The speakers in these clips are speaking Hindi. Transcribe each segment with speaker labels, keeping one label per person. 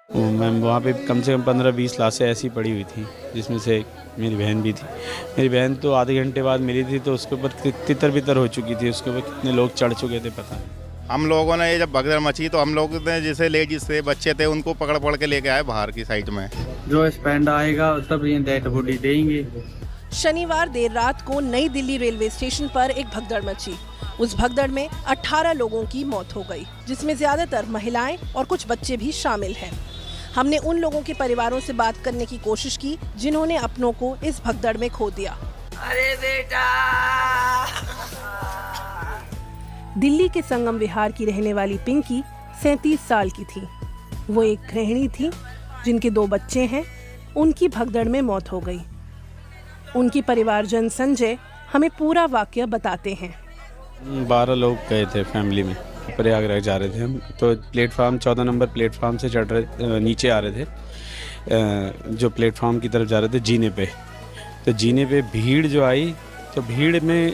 Speaker 1: मैम वहाँ पे कम से कम 15-20 लाशें ऐसी पड़ी हुई थी, जिसमें से मेरी बहन भी थी। मेरी बहन तो आधे घंटे बाद मिली थी, तो उसके ऊपर तितर बितर हो चुकी थी, उसके ऊपर कितने लोग चढ़ चुके थे पता नहीं।
Speaker 2: हम लोगों ने ये जब भगदड़ मची तो हम लोग ने जैसे लेडीज थे, बच्चे थे, उनको पकड़ पकड़ के लेके आए बाहर की साइड में।
Speaker 3: जो स्पेंड आएगा तब ये डेड बॉडी देंगे।
Speaker 4: शनिवार देर रात को नई दिल्ली रेलवे स्टेशन पर एक भगदड़ मची। उस भगदड़ में 18 लोगों की मौत हो गई, जिसमें ज्यादातर महिलाएं और कुछ बच्चे भी शामिल हैं। हमने उन लोगों के परिवारों से बात करने की कोशिश की जिन्होंने अपनों को इस भगदड़ में खो दिया।
Speaker 5: अरे बेटा।
Speaker 4: दिल्ली के संगम विहार की रहने वाली पिंकी 37 साल की थी। वो एक गृहिणी थी जिनके 2 बच्चे हैं। उनकी भगदड़ में मौत हो गई। उनकी परिवारजन संजय हमें पूरा वाकया बताते हैं।
Speaker 1: 12 लोग गए थे फैमिली में, प्रयागराज जा रहे थे हम। तो प्लेटफार्म 14 नंबर प्लेटफार्म से नीचे आ रहे थे, जो प्लेटफार्म की तरफ जा रहे थे जीने पे। तो जीने पे भीड़ जो आई, तो भीड़ में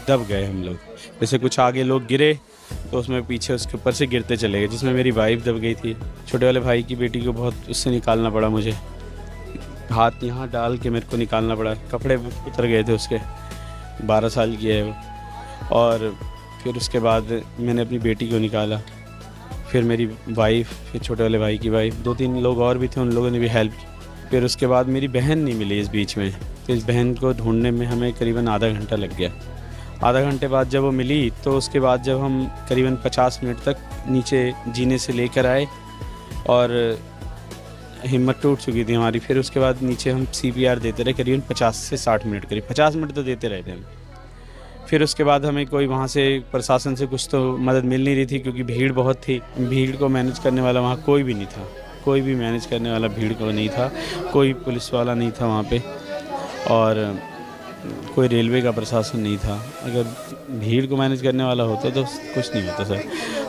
Speaker 1: दब गए हम लोग। जैसे कुछ आगे लोग गिरे तो उसमें पीछे उसके ऊपर से गिरते चले गए, जिसमें मेरी वाइफ दब गई थी। छोटे वाले भाई की बेटी को बहुत उससे निकालना पड़ा मुझे, हाथ यहाँ डाल के मेरे को निकालना पड़ा। कपड़े उतर गए थे उसके, 12 साल की है वो। और फिर उसके बाद मैंने अपनी बेटी को निकाला, फिर मेरी वाइफ, फिर छोटे वाले भाई की वाइफ, 2-3 लोग और भी थे, उन लोगों ने भी हेल्प की। फिर उसके बाद मेरी बहन नहीं मिली इस बीच में, तो इस बहन को ढूंढने में हमें करीबन आधा घंटा लग गया। आधा घंटे बाद जब वो मिली, तो उसके बाद जब हम करीबन 50 मिनट तक नीचे जीने से लेकर आए और हिम्मत टूट चुकी थी हमारी, फिर उसके बाद नीचे हम CPR देते रहे करीबन 50 से 60 मिनट, करीब 50 मिनट तो देते रहे थे हम। फिर उसके बाद हमें कोई वहाँ से प्रशासन से कुछ तो मदद मिल नहीं रही थी, क्योंकि भीड़ बहुत थी। भीड़ को मैनेज करने वाला वहाँ कोई भी नहीं था, कोई भी मैनेज करने वाला भीड़ को नहीं था, कोई पुलिस वाला नहीं था वहाँ पे, और कोई रेलवे का प्रशासन नहीं था। अगर भीड़ को मैनेज करने वाला होता तो कुछ नहीं होता सर।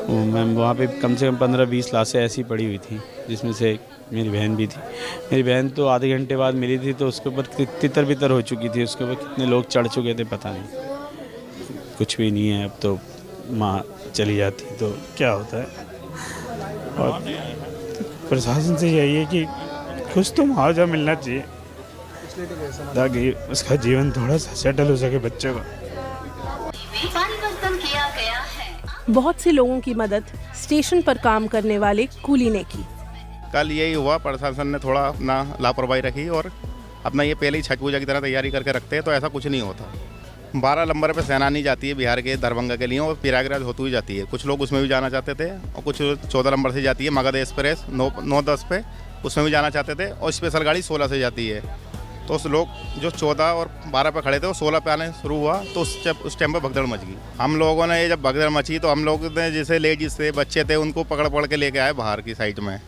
Speaker 1: मैम वहाँ पे कम से कम 15-20 लाशें ऐसी पड़ी हुई थी, जिसमें से मेरी बहन भी थी। मेरी बहन तो आधे घंटे बाद मिली थी, तो उसके ऊपर तितर बितर हो चुकी थी, उसके ऊपर कितने लोग चढ़ चुके थे पता नहीं। कुछ भी नहीं है अब तो। माँ चली जाती तो क्या होता है। और प्रशासन से यही है कि कुछ तो मुआवजा मिलना चाहिए, ताकि उसका जीवन थोड़ा सा सेटल हो सके बच्चों का।
Speaker 5: परिवर्तन किया गया है।
Speaker 4: बहुत से लोगों की मदद स्टेशन पर काम करने वाले कूली ने की।
Speaker 2: कल यही हुआ, प्रशासन ने थोड़ा अपना लापरवाही रखी और अपना ये पहले ही छठ पूजा की तरह तैयारी करके रखते हैं, तो ऐसा कुछ नहीं होता। 12 नंबर पे सेनानी जाती है बिहार के दरभंगा के लिए, और प्रयागराज होती हुई जाती है। कुछ लोग उसमें भी जाना चाहते थे, और कुछ 14 नंबर से जाती है मगध एक्सप्रेस 9-10 पे, उसमें भी जाना चाहते थे, और स्पेशल गाड़ी 16 से जाती है। तो उस लोग जो 14 और 12 पे खड़े थे, वो 16 पे आने शुरू हुआ, तो उस टाइम पे भगदड़ मच गई। हम लोगों ने ये जब भगदड़ मची तो हम लोग ने जैसे लेडीज थे, बच्चे थे, उनको पकड़ पकड़ के लेके आए बाहर की साइड में।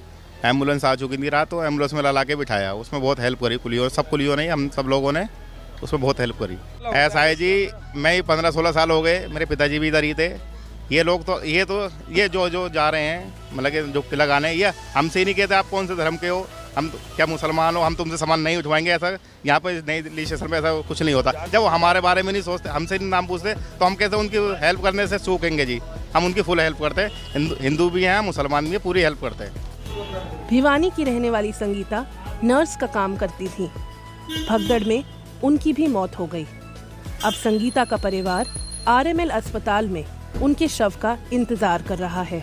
Speaker 2: एम्बुलेंस आ चुकी थी रात, तो एम्बुलेंस में ला के बिठाया, उसमें बहुत हेल्प करी पुलियो, सब पुलियो नहीं, हम सब लोगों ने उसमें बहुत हेल्प करी। ऐसा है जी, मैं ही 15-16 साल हो गए, मेरे पिताजी भी इधर ही थे। ये लोग तो ये जो जा रहे हैं, मतलब कि जो तिलक आने, ये हमसे ही नहीं कहते आप कौन से धर्म के हो, हम क्या मुसलमान हो, हम तुमसे सामान नहीं उठवाएंगे। ऐसा यहाँ पे नई दिल्ली स्टेशन पे ऐसा कुछ नहीं होता। जब वो हमारे बारे में नहीं सोचते, हमसे नहीं नाम पूछते, तो हम कैसे उनकी हेल्प करने से चूकेंगे जी। हम उनकी फुल हेल्प करते हैं, हिंदू भी हैं, मुसलमान भी हैं, पूरी हेल्प करते हैं।
Speaker 4: भिवानी की रहने वाली संगीता नर्स का काम करती थी। भगदड़ में उनकी भी मौत हो गई। अब संगीता का परिवार RML अस्पताल में उनके शव का इंतजार कर रहा है।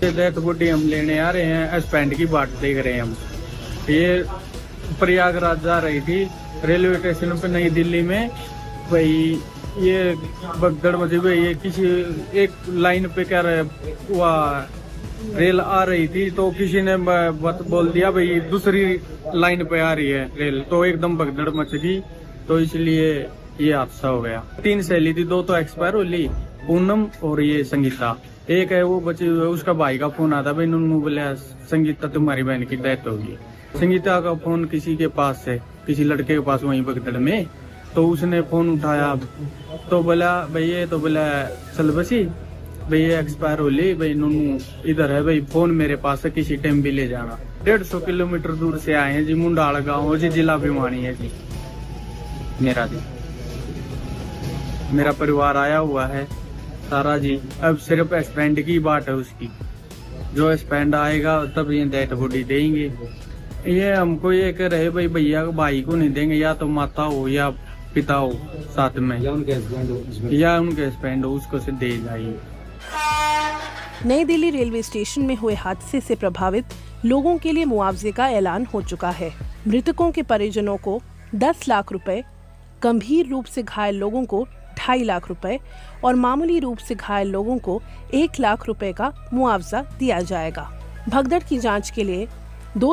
Speaker 3: डेथ बॉडी हम लेने आ रहे हैं, स्पेंड की बाट देख रहे हैं हम। ये प्रयागराज जा रही थी, रेलवे स्टेशन पे नई दिल्ली में। भाई ये भगदड़ मची हुई, ये किसी एक लाइन पे क्या वह रेल आ रही थी, तो किसी ने बोल दिया भाई दूसरी लाइन पे आ रही है रेल, तो एकदम भगदड़ मच गई, तो इसलिए ये हादसा हो गया। 3 सहेली थी, 2 तो एक्सपायर हो ली, पूनम और ये संगीता। एक है वो बची हुई, उसका भाई का फोन आता, भाई नन्नू बोला संगीता तुम्हारी बहन की डेथ होगी। संगीता का फोन किसी के पास है, किसी लड़के के पास वहीं भगदड़ में, तो उसने फोन उठाया, तो बोला भाई ये, तो बोला चल बसी भाई ये एक्सपायर हो ली, भाई नन्नू इधर है, भाई फोन मेरे पास है, किसी टाइम भी ले जाना। 150 किलोमीटर दूर से आए हैं जी, मुंडाल गाँव जी, जिला भिवानी है जी मेरा जी। मेरा परिवार आया हुआ है सारा जी, अब सिर्फ स्पेंड की बात है उसकी। जो स्पेंड आएगा तब ये डेड बॉडी देंगे। ये हमको ये कह रहे भाई भैया भाई को नहीं देंगे, या तो माता हो या पिता हो साथ में, या उनके हस्बैंड हो, उसको से दे जाइए।
Speaker 4: नई दिल्ली रेलवे स्टेशन में हुए हादसे से प्रभावित लोगों के लिए मुआवजे का ऐलान हो चुका है। मृतकों के परिजनों को 10 लाख रुपए, गंभीर रूप से घायल लोगों को 2.5 लाख रुपए और मामूली रूप से घायल लोगों को 1 लाख रुपए का मुआवजा दिया जाएगा। भगदड़ की जांच के लिए